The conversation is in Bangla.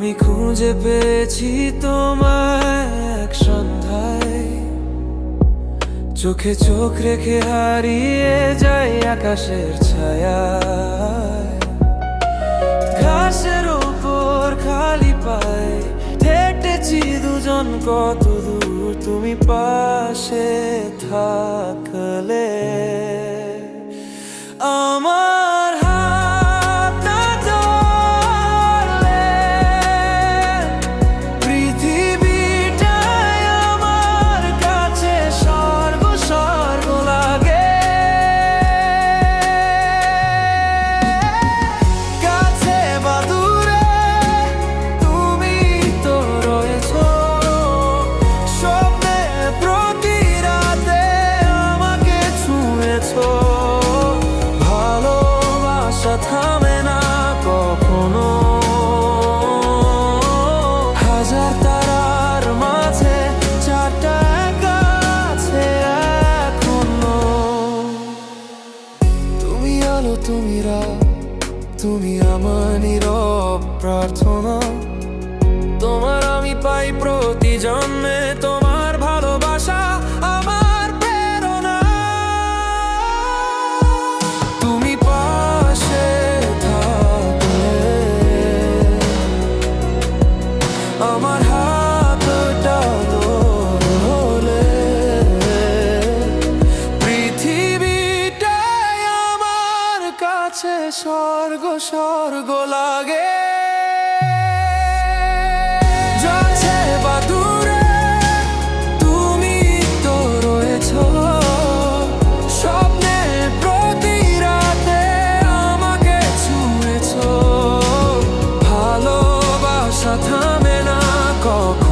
আমি খুঁজে পেয়েছি তোমায় এক সন্ধ্যায়, চোখে চোখ রেখে হারিয়ে যাই আকাশের ছায়ায়। ঘাসের উপর খালি পায়ে হেঁটেছি দুজন কত দূর, তুমি পাশে থাকলে আমার হাত না ধরলে পৃথিবীটাই আমার কাছে স্বর্গ স্বর্গ লাগে। কাছে বা দূরে তুমি তো রয়েছো, স্বপ্নে প্রতি রাতে আমাকে ছুঁয়েছো। থামে না কখনো, হাজার তারার মাঝে চারটা কাছে এখনো। তুমি আলো, তুমি রাত, তুমি আমার নীরব প্রার্থনা। তোমার আমি পাই প্রতি জন্মে, তোমার ভালোবাসা আমার প্রেরণা। তুমি পাশে থাকলে আমার হাতটা ধরলে পৃথিবীটাই আমার কাছে স্বর্গ স্বর্গ লাগে। যাচ্ছে বা দূরে তুমি তো রয়েছো, স্বপ্নে প্রতি রাতে আমাকে ছুঁয়েছো। ভালোবাসা থামে না কখনো।